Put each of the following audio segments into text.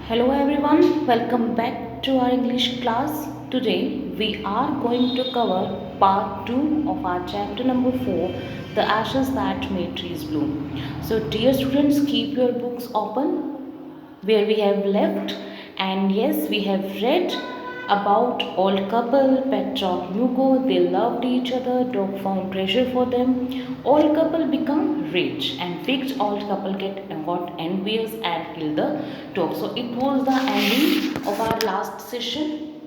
Hello everyone, welcome back to our English class. Today we are going to cover part 2 of our chapter number 4, The Ashes That Made Trees Bloom. So dear students, keep your books open where we have left, and yes, we have read about old couple pet dog Mugo. They loved each other, dog found treasure for them. Old couple become rich and fixed. Old couple got envious and killed the dog. So it was the ending of our last session.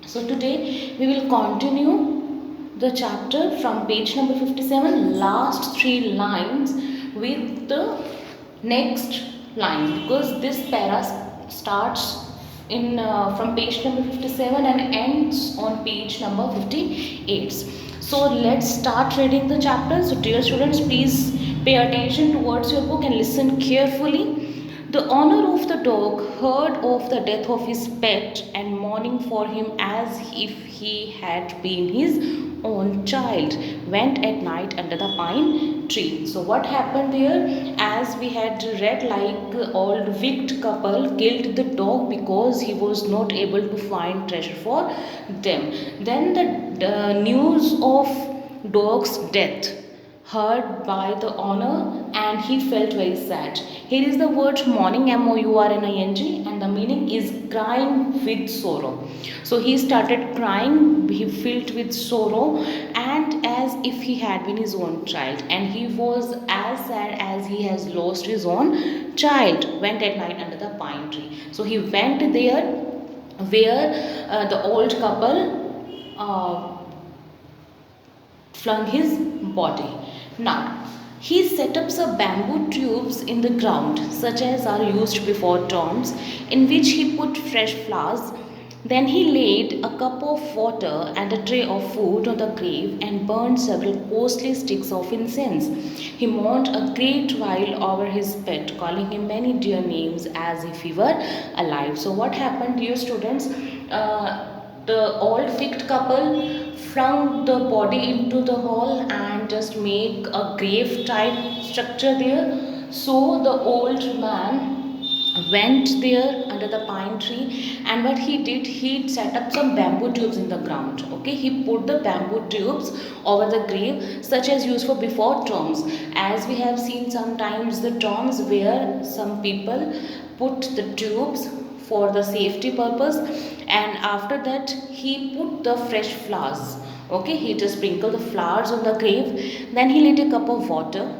So today we will continue the chapter from page number 57, last three lines with the next lines, because this para starts in from page number 57 and ends on page number 58. So let's start reading the chapter. So dear students, please pay attention towards your book and listen carefully. The owner of the dog heard of the death of his pet and mourning for him as if he had been his own child, went at night under the pine tree. So what happened there? As we had read, like old wicked couple killed the dog because he was not able to find treasure for them. Then the news of dog's death heard by the owner, and he felt very sad. Here is the word mourning, mourning, and the meaning is crying with sorrow. So he started crying, he filled with sorrow, and as if he had been his own child, and he was as sad as he has lost his own child. Went at night under the pine tree. So he went there where the old couple flung his body. Now, he set up some bamboo tubes in the ground, such as are used before tombs, in which he put fresh flowers. Then he laid a cup of water and a tray of food on the grave and burned several costly sticks of incense. He mourned a great while over his pet, calling him many dear names as if he were alive. So, what happened, dear students? The old ficked couple flung the body into the hall and just make a grave type structure there. So the old man went there under the pine tree, and what he did, he set up some bamboo tubes in the ground. Okay, he put the bamboo tubes over the grave, such as used for before tombs. As we have seen sometimes the tombs where some people put the tubes for the safety purpose, and after that he put the fresh flowers. Okay, he just sprinkled the flowers on the grave. Then he lit a cup of water,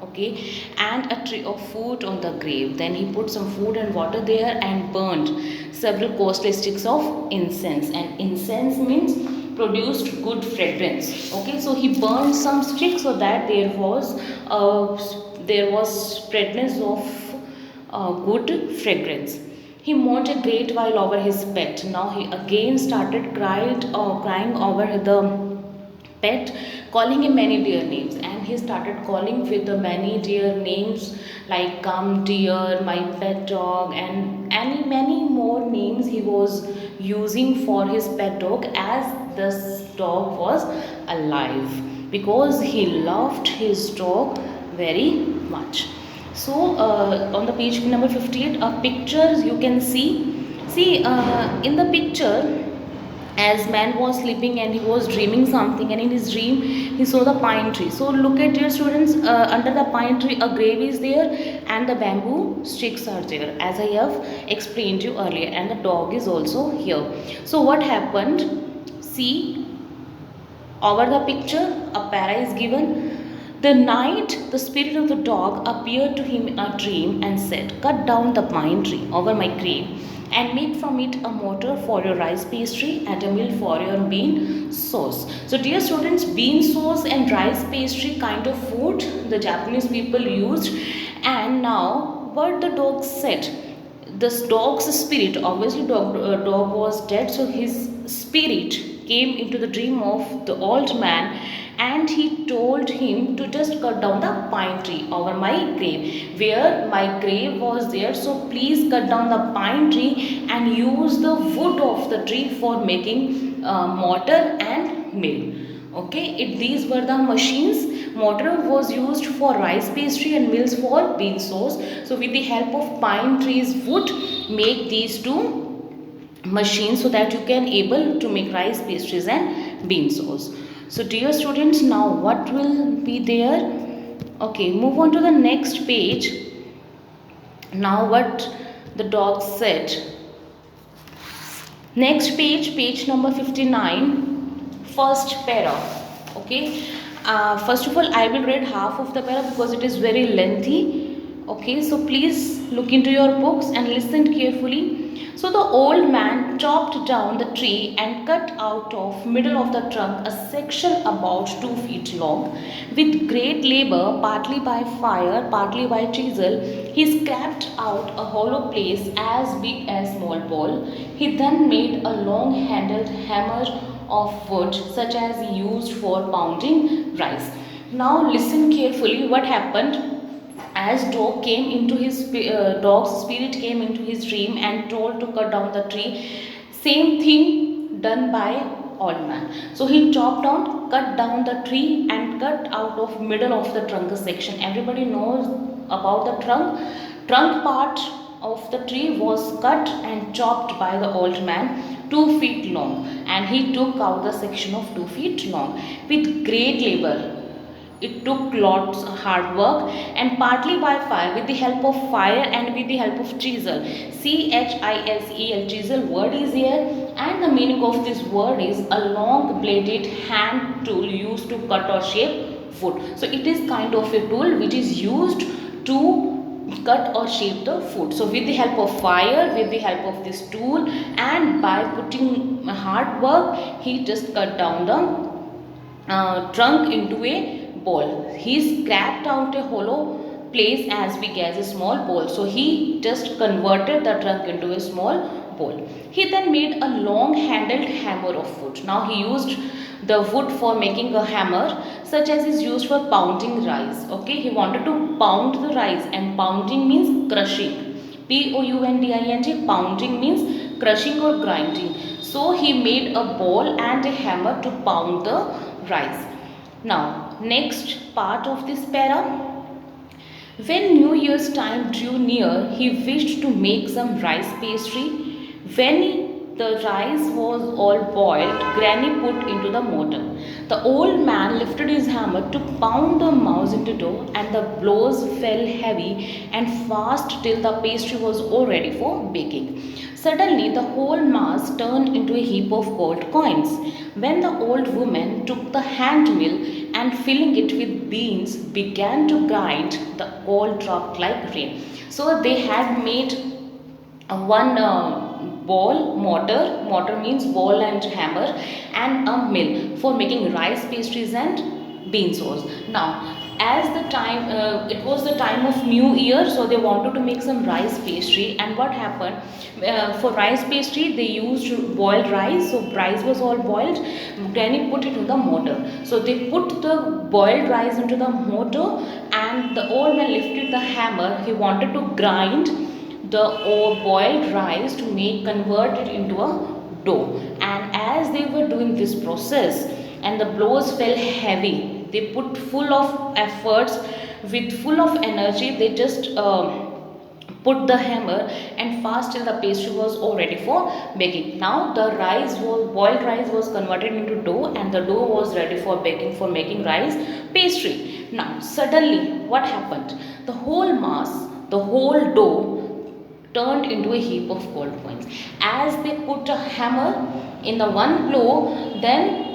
okay, and a tray of food on the grave. Then he put some food and water there and burned several costly sticks of incense, and incense means produced good fragrance. Okay, so he burned some sticks so that there was spreadness of good fragrance. He mourned a great while over his pet. Now he again started crying over the pet, calling him many dear names. And he started calling with the many dear names like come dear, my pet dog, and many more names he was using for his pet dog as this dog was alive, because he loved his dog very much. So on the page number 58, pictures you can see in the picture, as man was sleeping and he was dreaming something, and in his dream he saw the pine tree. So look at, dear students, under the pine tree a grave is there and the bamboo sticks are there, as I have explained you earlier, and the dog is also here. So what happened, see, over the picture a para is given. The night, the spirit of the dog appeared to him in a dream and said, cut down the pine tree over my grave and make from it a mortar for your rice pastry and a mill for your bean sauce. So dear students, bean sauce and rice pastry kind of food the Japanese people used. And now what the dog said, this dog's spirit, obviously dog was dead, so his spirit came into the dream of the old man, and he told him to just cut down the pine tree over my grave, where my grave was there. So please cut down the pine tree and use the wood of the tree for making mortar and mill. Okay, these were the mortar was used for rice pastry and mills for bean sauce. So with the help of pine trees wood make these two machines so that you can able to make rice pastries and bean sauce. So dear students, now what will be there? Okay, move on to the next page. Now what the dog said. Next page, page number 59, first para. Okay, first of all I will read half of the para because it is very lengthy. Okay, so please look into your books and listen carefully. So the old man chopped down the tree and cut out of middle of the trunk a section about 2 feet long. With great labor, partly by fire, partly by chisel, he scraped out a hollow place as big as small ball. He then made a long-handled hammer of wood such as he used for pounding rice. Now listen carefully what happened. As dog's spirit came into his dream and told to cut down the tree. Same thing done by old man. So he chopped down, cut down the tree and cut out of middle of the trunk section. Everybody knows about the trunk. Trunk part of the tree was cut and chopped by the old man 2 feet long, and he took out the section of 2 feet long with great labor. It took lots of hard work and partly by fire, with the help of fire and with the help of chisel. CHISEL, chisel word is here, and the meaning of this word is a long bladed hand tool used to cut or shape wood. So it is kind of a tool which is used to cut or shape the food. So with the help of fire, with the help of this tool, and by putting hard work, he just cut down the trunk into a ball. He scraped out a hollow place as big as a small ball. So he just converted the trunk into a small ball. He then made a long handled hammer of wood. Now he used the wood for making a hammer such as is used for pounding rice. Okay, he wanted to pound the rice, and pounding means crushing. Pounding, pounding means crushing or grinding. So he made a ball and a hammer to pound the rice. Now, next part of this para. When New Year's time drew near, he wished to make some rice pastry. When the rice was all boiled, Granny put into the mortar. The old man lifted his hammer to pound the mouse into dough, and the blows fell heavy and fast till the pastry was all ready for baking. Suddenly, the whole mass turned into a heap of gold coins. When the old woman took the hand mill and filling it with beans began to grind, the gold dropped like rain. So they had made one ball, mortar means ball and hammer, and a mill for making rice pastries and bean sauce. Now as the time it was the time of new year, so they wanted to make some rice pastry. And what happened, for rice pastry they used boiled rice. So rice was all boiled, Granny put it in the mortar. So they put the boiled rice into the mortar, and the old man lifted the hammer. He wanted to grind the boiled rice to convert it into a dough. And as they were doing this process and the blows fell heavy, they put full of efforts, with full of energy, they just put the hammer, and fast till the pastry was all ready for baking. Now the boiled rice was converted into dough, and the dough was ready for baking, for making rice pastry. Now suddenly what happened, the whole mass, the whole dough turned into a heap of gold coins. As they put a hammer in the one blow, then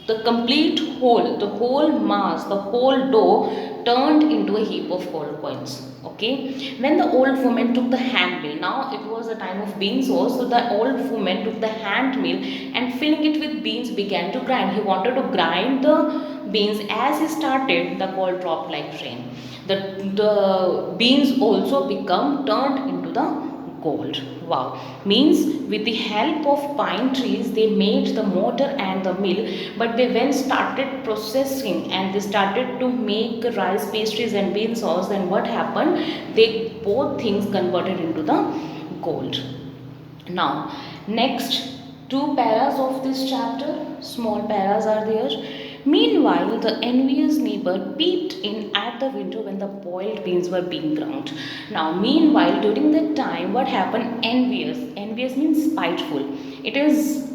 the complete whole, the whole mass, the whole dough turned into a heap of gold coins. Okay. When the old woman took the hand mill, now it was a time of bean sauce, so the old woman took the hand mill and filling it with beans began to grind. He wanted to grind the beans. As he started, the gold dropped like rain. The beans also become turned into the gold. Wow. Means with the help of pine trees they made the mortar and the mill, but they when started processing and they started to make rice pastries and bean sauce, then what happened, they both things converted into the gold. Now next two paras of this chapter, small paras are there. Meanwhile, the envious neighbor peeped in at the window when the boiled beans were being ground. Now, meanwhile, during that time, what happened? Envious. Envious means spiteful. It is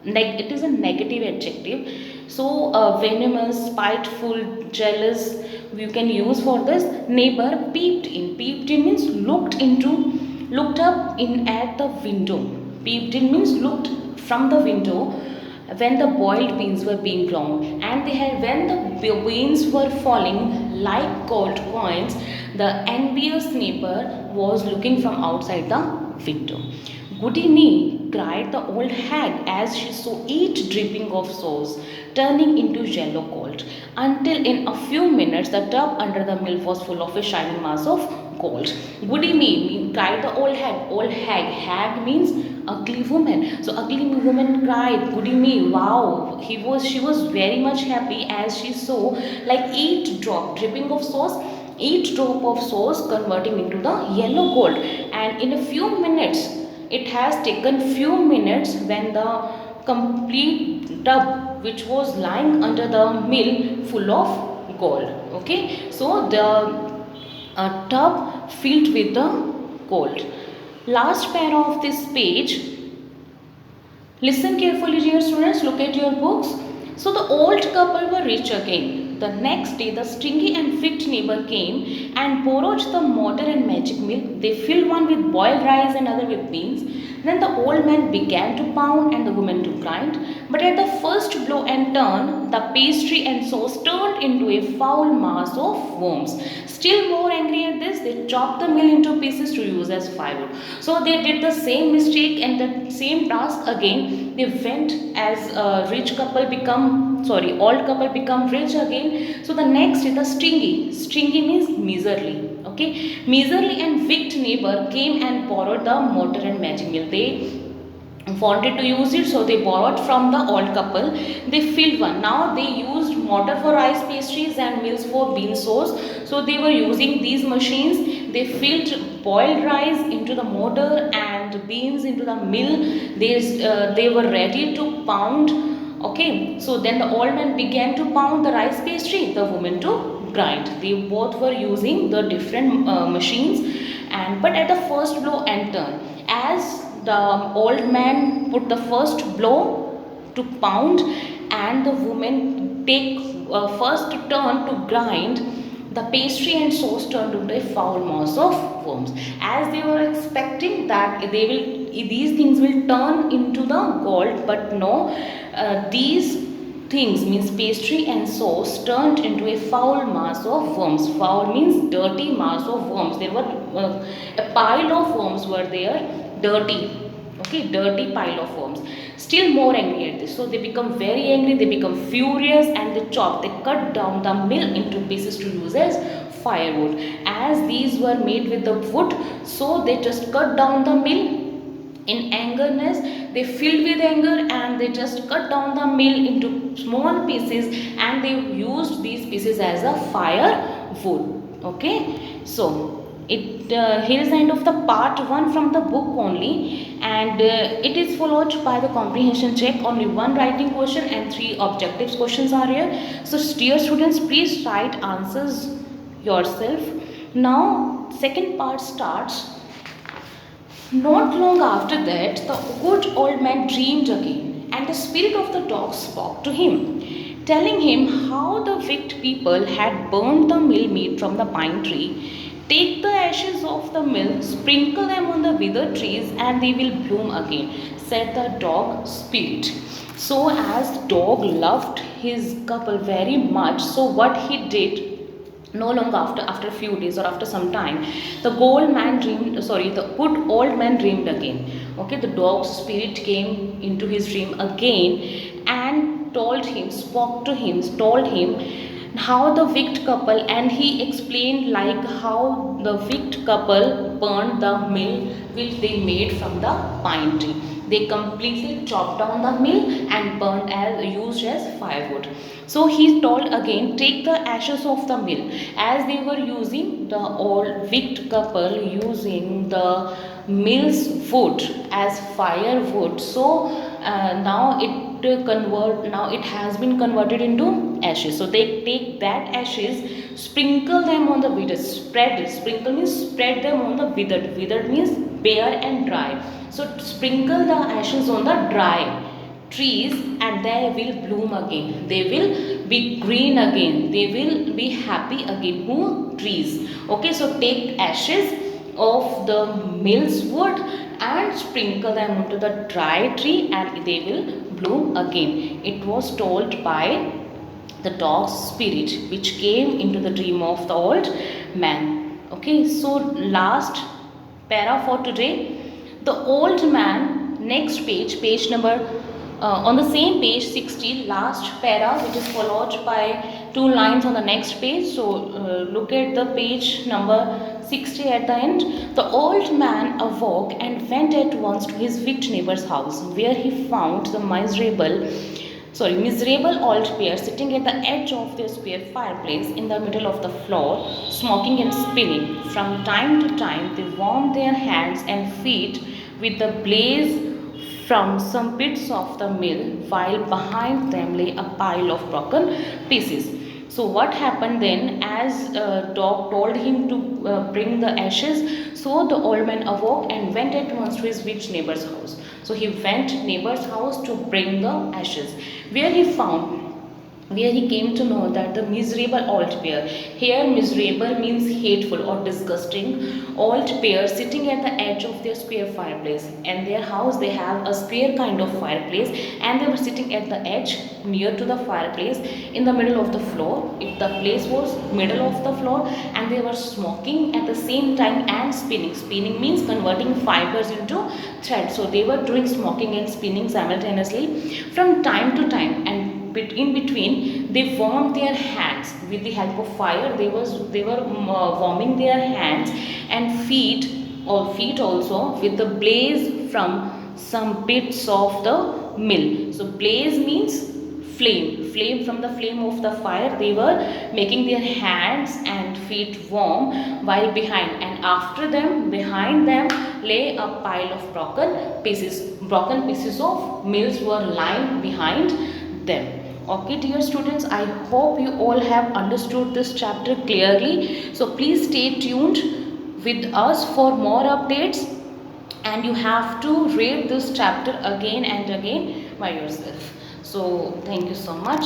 it is a negative adjective. So, venomous, spiteful, jealous, you can use for this. Neighbor peeped in. Peeped in means looked up in at the window. Peeped in means looked from the window when the boiled beans were being ground, and they had when the beans were falling like gold coins, the envious neighbor was looking from outside the window. Goody me, cried the old hag as she saw each dripping of sauce turning into yellow gold, until in a few minutes the tub under the mill was full of a shining mass of gold. Goody me, cried the old hag. Old hag, hag means ugly woman. So ugly woman cried, goody me, wow. She was very much happy as she saw like each drop dripping of sauce, each drop of sauce converting into the yellow gold. And in a few minutes, it has taken few minutes when the complete tub which was lying under the mill full of gold. Okay, so the tub filled with the gold. Last pair of this page. Listen carefully, dear students. Look at your books. So the old couple were rich again. The next day, the stingy and wicked neighbor came and borrowed the mortar and magic mill. They filled one with boiled rice and other with beans. Then the old man began to pound and the woman to grind. But at the first blow and turn, the pastry and sauce turned into a foul mass of worms. Still more angry at this, they chopped the mill into pieces to use as firewood. So they did the same mistake and the same task again. They went as a rich couple become, sorry, old couple become rich again. So the next is the stingy means miserly. Okay, miserly and wicked neighbor came and borrowed the mortar and magic mill. They wanted to use it, so they borrowed from the old couple. They filled one. Now they used mortar for rice pastries and mills for bean sauce. So they were using these machines. They filled boiled rice into the mortar and beans into the mill. They were ready to pound. Okay, so then the old man began to pound the rice pastry, the woman to grind. They both were using the different machines, and but at the first blow and turn, as the old man put the first blow to pound and the woman take first turn to grind, the pastry and sauce turned into a foul mass of worms. As they were expecting that these things will turn into the gold, but no, these things means pastry and sauce turned into a foul mass of worms. Foul means dirty mass of worms. There were a pile of worms were there, dirty. Okay, dirty pile of worms. Still more angry at this. So they become very angry, they become furious and they cut down the mill into pieces to use as firewood. As these were made with the wood, so they just cut down the mill. In angerness, they filled with anger and they just cut down the mill into small pieces and they used these pieces as a firewood. Okay, so here is the end of the part 1 from the book only, and it is followed by the comprehension check. Only one writing question and 3 objectives questions are here. So dear students, please write answers yourself. Now second part starts. Not long after that, the good old man dreamed again, and the spirit of the dog spoke to him, telling him how the wicked people had burned the mill meat from the pine tree. Take the ashes of the mill, sprinkle them on the withered trees, and they will bloom again, said the dog spirit. So, as dog loved his couple very much, so what he did, no long after a few days or after some time, the good old man dreamed again. Okay, the dog's spirit came into his dream again and told him how the wicked couple, and he explained like how the wicked couple burned the mill which they made from the pine tree. They completely chopped down the mill and burned as used as firewood. So he told again, take the ashes of the mill, as they were using the old wicked couple using the mill's wood as firewood. So now it has been converted into ashes. So they take that ashes, sprinkle them on the withered, spread it. Sprinkle means spread them on the withered. Withered means bare and dry. So sprinkle the ashes on the dry trees and they will bloom again. They will be green again. They will be happy again. Who? Trees. Okay, so take ashes of the mill's wood and sprinkle them onto the dry tree and they will bloom again. It was told by the dog's spirit which came into the dream of the old man. Okay, so last para for today. The old man, next page, page number on the same page 60, last para, which is followed by 2 lines on the next page. So look at the page number 60 at the end. The old man awoke and went at once to his wicked neighbor's house, where he found the miserable old pair sitting at the edge of their square fireplace in the middle of the floor, smoking and spinning. From time to time, they warmed their hands and feet with the blaze from some bits of the mill, while behind them lay a pile of broken pieces. So what happened then, as dog told him to bring the ashes, so the old man awoke and went at once to his rich neighbor's house. So he went neighbor's house to bring the ashes, where he came to know that the miserable old pair, here miserable means hateful or disgusting, old pair sitting at the edge of their square fireplace. And their house, they have a square kind of fireplace, and they were sitting at the edge near to the fireplace in the middle of the floor. If the place was middle of the floor, and they were smoking at the same time and spinning. Spinning means converting fibers into thread. So they were doing smoking and spinning simultaneously from time to time, and in between they warmed their hands with the help of fire. They were warming their hands and feet also with the blaze from some bits of the mill. So blaze means flame from the flame of the fire. They were making their hands and feet warm, while behind them lay a pile of broken pieces of mills were lying behind them. Okay, dear students, I hope you all have understood this chapter clearly. So please stay tuned with us for more updates, and you have to read this chapter again and again by yourself. So thank you so much.